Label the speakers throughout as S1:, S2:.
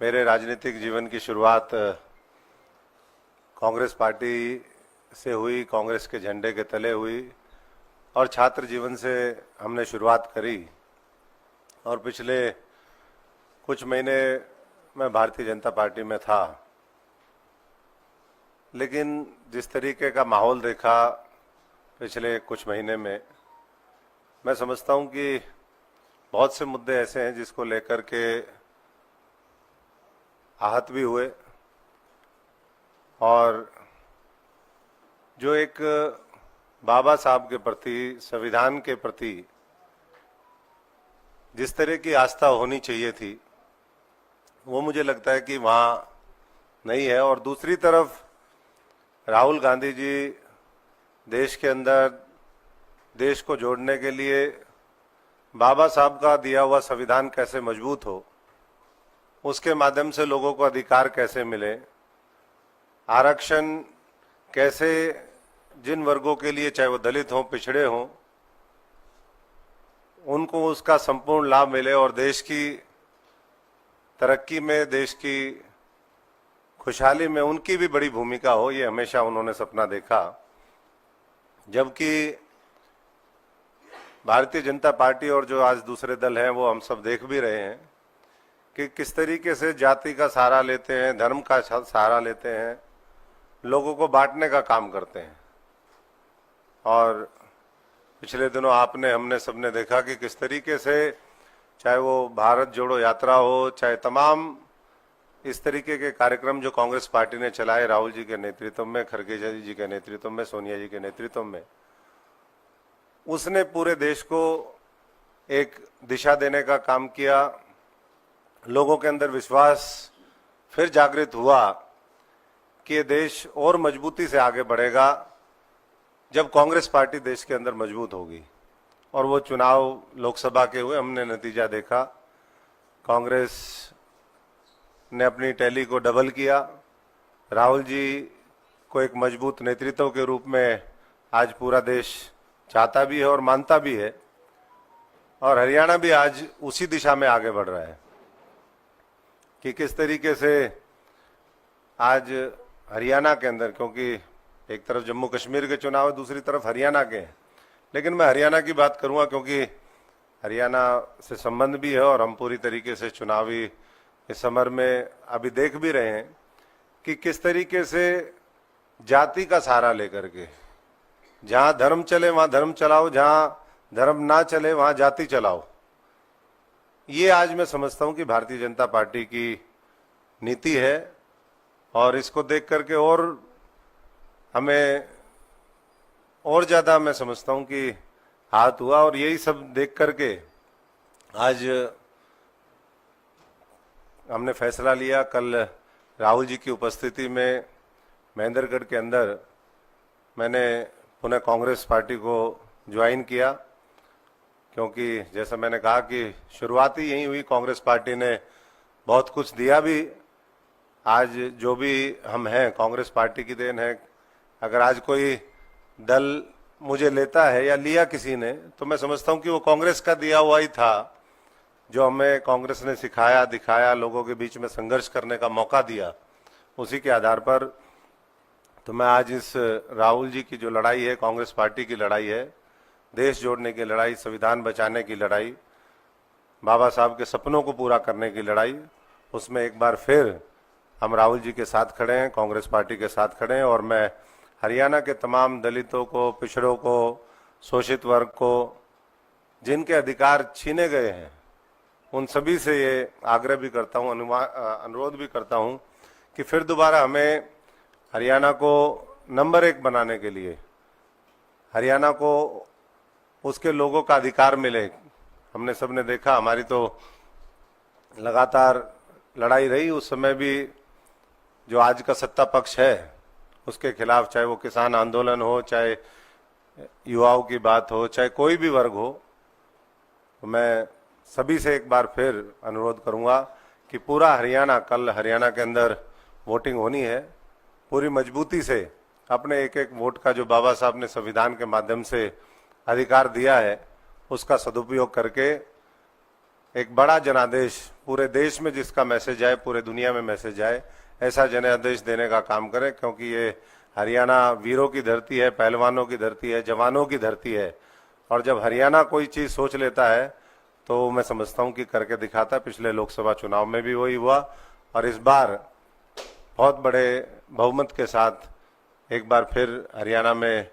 S1: मेरे राजनीतिक जीवन की शुरुआत कांग्रेस पार्टी से हुई, कांग्रेस के झंडे के तले हुई और छात्र जीवन से हमने शुरुआत करी। और पिछले कुछ महीने मैं भारतीय जनता पार्टी में था, लेकिन जिस तरीके का माहौल देखा पिछले कुछ महीने में, मैं समझता हूं कि बहुत से मुद्दे ऐसे हैं जिसको लेकर के आहत भी हुए और जो एक बाबा साहब के प्रति, संविधान के प्रति जिस तरह की आस्था होनी चाहिए थी, वो मुझे लगता है कि वहाँ नहीं है। और दूसरी तरफ राहुल गांधी जी देश के अंदर देश को जोड़ने के लिए बाबा साहब का दिया हुआ संविधान कैसे मजबूत हो, उसके माध्यम से लोगों को अधिकार कैसे मिले, आरक्षण कैसे जिन वर्गों के लिए, चाहे वो दलित हों, पिछड़े हों, उनको उसका संपूर्ण लाभ मिले और देश की तरक्की में, देश की खुशहाली में उनकी भी बड़ी भूमिका हो, ये हमेशा उन्होंने सपना देखा। जबकि भारतीय जनता पार्टी और जो आज दूसरे दल हैं, वो हम सब देख भी रहे हैं कि किस तरीके से जाति का सहारा लेते हैं, धर्म का सहारा लेते हैं, लोगों को बांटने का काम करते हैं। और पिछले दिनों आपने, हमने सबने देखा कि किस तरीके से, चाहे वो भारत जोड़ो यात्रा हो, चाहे तमाम इस तरीके के कार्यक्रम जो कांग्रेस पार्टी ने चलाए, राहुल जी के नेतृत्व में, खड़गे जी के नेतृत्व में, सोनिया जी के नेतृत्व में, उसने पूरे देश को एक दिशा देने का काम किया। लोगों के अंदर विश्वास फिर जागृत हुआ कि ये देश और मजबूती से आगे बढ़ेगा जब कांग्रेस पार्टी देश के अंदर मजबूत होगी। और वो चुनाव लोकसभा के हुए, हमने नतीजा देखा, कांग्रेस ने अपनी टैली को डबल किया। राहुल जी को एक मजबूत नेतृत्व के रूप में आज पूरा देश चाहता भी है और मानता भी है। और हरियाणा भी आज उसी दिशा में आगे बढ़ रहा है कि किस तरीके से आज हरियाणा के अंदर, क्योंकि एक तरफ जम्मू कश्मीर के चुनाव है, दूसरी तरफ हरियाणा के हैं, लेकिन मैं हरियाणा की बात करूंगा क्योंकि हरियाणा से संबंध भी है और हम पूरी तरीके से चुनावी इस समर में अभी देख भी रहे हैं कि किस तरीके से जाति का सहारा लेकर के, जहां धर्म चले वहां धर्म चलाओ, जहां धर्म ना चले वहां जाति चलाओ। ये आज मैं समझता हूं कि भारतीय जनता पार्टी की नीति है और इसको देख करके और हमें और ज्यादा, मैं समझता हूं कि हाथ हुआ। और यही सब देख करके आज हमने फैसला लिया, कल राहुल जी की उपस्थिति में महेंद्रगढ़ के अंदर मैंने पुनः कांग्रेस पार्टी को ज्वाइन किया, क्योंकि जैसा मैंने कहा कि शुरुआत ही यही हुई। कांग्रेस पार्टी ने बहुत कुछ दिया भी। आज जो भी हम हैं, कांग्रेस पार्टी की देन है। अगर आज कोई दल मुझे लेता है या लिया किसी ने, तो मैं समझता हूं कि वो कांग्रेस का दिया हुआ ही था, जो हमें कांग्रेस ने सिखाया, दिखाया, लोगों के बीच में संघर्ष करने का मौका दिया, उसी के आधार पर। तो मैं आज इस राहुल जी की जो लड़ाई है, कांग्रेस पार्टी की लड़ाई है, देश जोड़ने की लड़ाई, संविधान बचाने की लड़ाई, बाबा साहब के सपनों को पूरा करने की लड़ाई, उसमें एक बार फिर हम राहुल जी के साथ खड़े हैं, कांग्रेस पार्टी के साथ खड़े हैं। और मैं हरियाणा के तमाम दलितों को, पिछड़ों को, शोषित वर्ग को, जिनके अधिकार छीने गए हैं, उन सभी से ये आग्रह भी करता हूं, अनुरोध भी करता हूं कि फिर दोबारा हमें हरियाणा को नंबर 1 बनाने के लिए, हरियाणा को उसके लोगों का अधिकार मिले। हमने सबने देखा, हमारी तो लगातार लड़ाई रही, उस समय भी जो आज का सत्ता पक्ष है उसके खिलाफ, चाहे वो किसान आंदोलन हो, चाहे युवाओं की बात हो, चाहे कोई भी वर्ग हो। तो मैं सभी से एक बार फिर अनुरोध करूंगा कि पूरा हरियाणा, कल हरियाणा के अंदर वोटिंग होनी है, पूरी मजबूती से अपने एक एक वोट का, जो बाबा साहब ने संविधान के माध्यम से अधिकार दिया है, उसका सदुपयोग करके एक बड़ा जनादेश पूरे देश में जिसका मैसेज आए, पूरे दुनिया में मैसेज आए, ऐसा जनादेश देने का काम करें, क्योंकि ये हरियाणा वीरों की धरती है, पहलवानों की धरती है, जवानों की धरती है। और जब हरियाणा कोई चीज सोच लेता है तो मैं समझता हूं कि करके दिखाता है। पिछले लोकसभा चुनाव में भी वही हुआ और इस बार बहुत बड़े बहुमत के साथ एक बार फिर हरियाणा में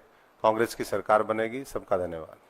S1: कांग्रेस की सरकार बनेगी। सबका धन्यवाद।